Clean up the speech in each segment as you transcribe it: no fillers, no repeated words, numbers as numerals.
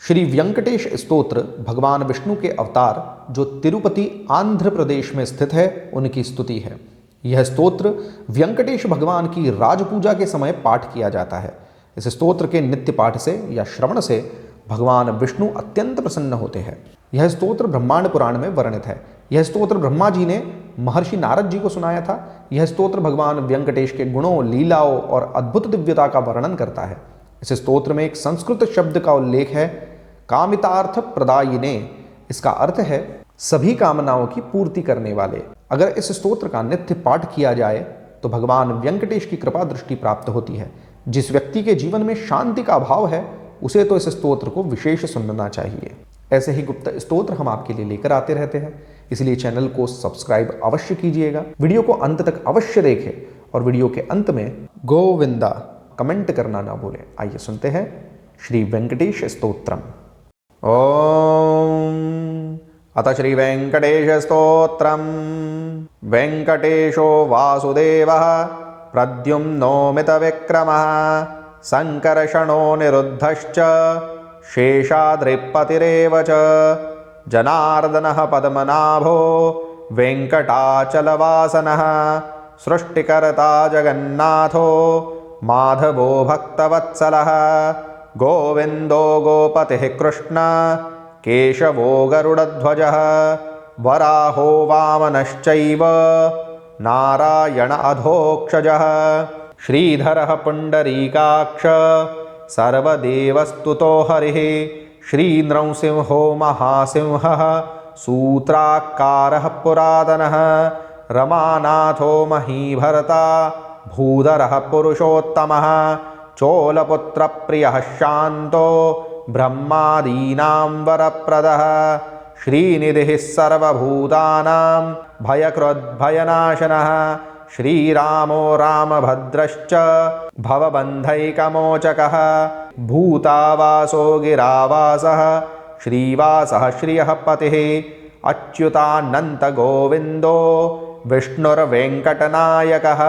श्री वेंकटेश स्तोत्र भगवान विष्णु के अवतार जो तिरुपति आंध्र प्रदेश में स्थित है उनकी स्तुति है। यह स्तोत्र वेंकटेश भगवान की राजपूजा के समय पाठ किया जाता है। इस स्तोत्र के नित्य पाठ से या श्रवण से भगवान विष्णु अत्यंत प्रसन्न होते हैं। यह स्तोत्र ब्रह्मांड पुराण में वर्णित है। यह स्तोत्र ब्रह्मा जी ने महर्षि नारद जी को सुनाया था। यह स्तोत्र भगवान वेंकटेश के गुणों, लीलाओं और अद्भुत दिव्यता का वर्णन करता है। इस स्तोत्र में एक संस्कृत शब्द का उल्लेख है, कामितार्थ प्रदायिने। इसका अर्थ है सभी कामनाओं की पूर्ति करने वाले। अगर इस स्तोत्र का नित्य पाठ किया जाए तो भगवान वेंकटेश की कृपा दृष्टि प्राप्त होती है। जिस व्यक्ति के जीवन में शांति का अभाव है उसे तो इस स्तोत्र को विशेष सुनना चाहिए। ऐसे ही गुप्त स्तोत्र हम आपके लिए लेकर आते रहते हैं, इसलिए चैनल को सब्सक्राइब अवश्य कीजिएगा। वीडियो को अंत तक अवश्य देखें और वीडियो के अंत में गोविंदा कमेंट करना ना भूलें। आइए सुनते हैं श्री वेंकटेश स्तोत्रम। ओम अथ श्री वेंकटेश स्तोत्रम। वेंकटेशो वासुदेवः प्रद्युम्नो मितविक्रमः संकर्षणो निरुद्धश्च शेषाद्रिपतिरेव च जनार्दनः पद्मनाभो वेंकटाचलवासनः सृष्टिकर्ता जगन्नाथो माधवो भक्तवत्सलः गोविंदो गोपतिः कृष्ण केशवो गरुडध्वजः वराहो वामनश्चैव नारायण अधोक्षजः श्रीधरः पुण्डरीकाक्ष सर्वदेवस्तुतो हरिः श्रीनृसिंहो महासिंहः सूत्राकारः पुरातनः रमानाथो महीभरता भूधरः पुरुषोत्तमः चोलपुत्रप्रियः शान्तो ब्रह्मादीनां वरप्रदः श्रीनिधिः सर्वभूतानां भयकृद्भयनाशनः श्रीरामो रामभद्रश्च भवबन्धैकमोचकः भूतावासो गिरावासः श्रीवासः श्रियः पतिः अच्युतानन्तगोविन्दो विष्णुर्वेङ्कटनायकः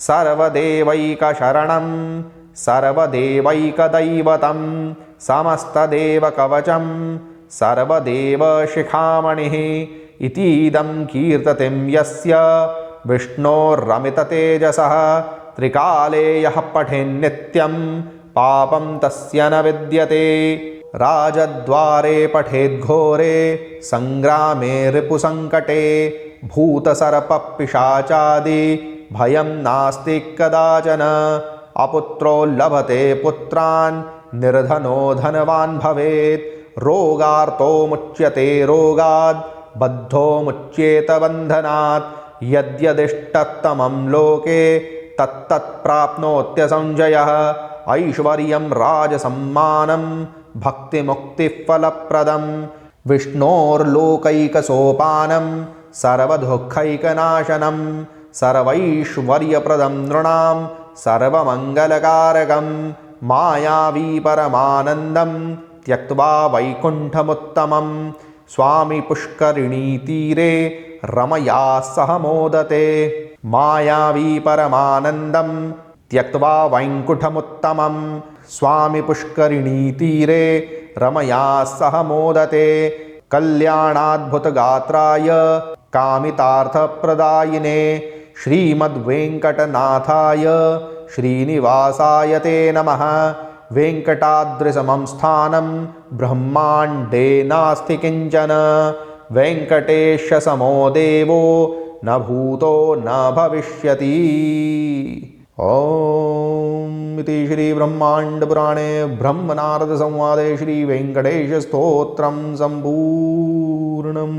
सर्वदेवैकशरणं सर्वदेवैकदैवतं समस्तदेवकवचं सर्वदेवशिखामणिः इतीदं कीर्ततिं यस्य विष्णोरमिततेजसः त्रिकाले यः पठेन्नित्यं पापं तस्य न विद्यते राजद्वारे पठेद्घोरे संग्रामे रिपुसङ्कटे भूतसर्पपिशाचादि भयं नास्ति कदाचन अपुत्रो लभते पुत्रान् निर्धनो धनवान् भवेत् रोगार्तो मुच्यते रोगात् बद्धो मुच्येत बन्धनात् यद्यदिष्टतमं लोके तत्तत्प्राप्नोत्यसंजयः ऐश्वर्यं राजसम्मानं भक्तिमुक्तिफलप्रदं विष्णोर्लोकैकसोपानं सर्वदुःखैकनाशनं सर्वैश्वर्यप्रदं नृणां सर्वमङ्गलकारकं मायावी परमानन्दं त्यक्त्वा वैकुण्ठमुत्तमं स्वामी पुष्करिणीतीरे रमया सह मोदते मायावी परमानन्दं त्यक्त्वा वैकुण्ठमुत्तमं स्वामी पुष्करिणीतीरे रमया सह मोदते कल्याणाद्भुतगात्राय कामितार्थप्रदायिने श्रीमद्वेङ्कटनाथाय श्रीनिवासाय ते नमः। वेङ्कटाद्रिसमं स्थानं ब्रह्माण्डे नास्ति किञ्चन वेङ्कटेशसमो देवो न भूतो न भविष्यति। ओम इति श्री ब्रह्माण्डपुराणे ब्रह्मनारद संवादे श्री वेङ्कटेश स्तोत्रं सम्पूर्णम्।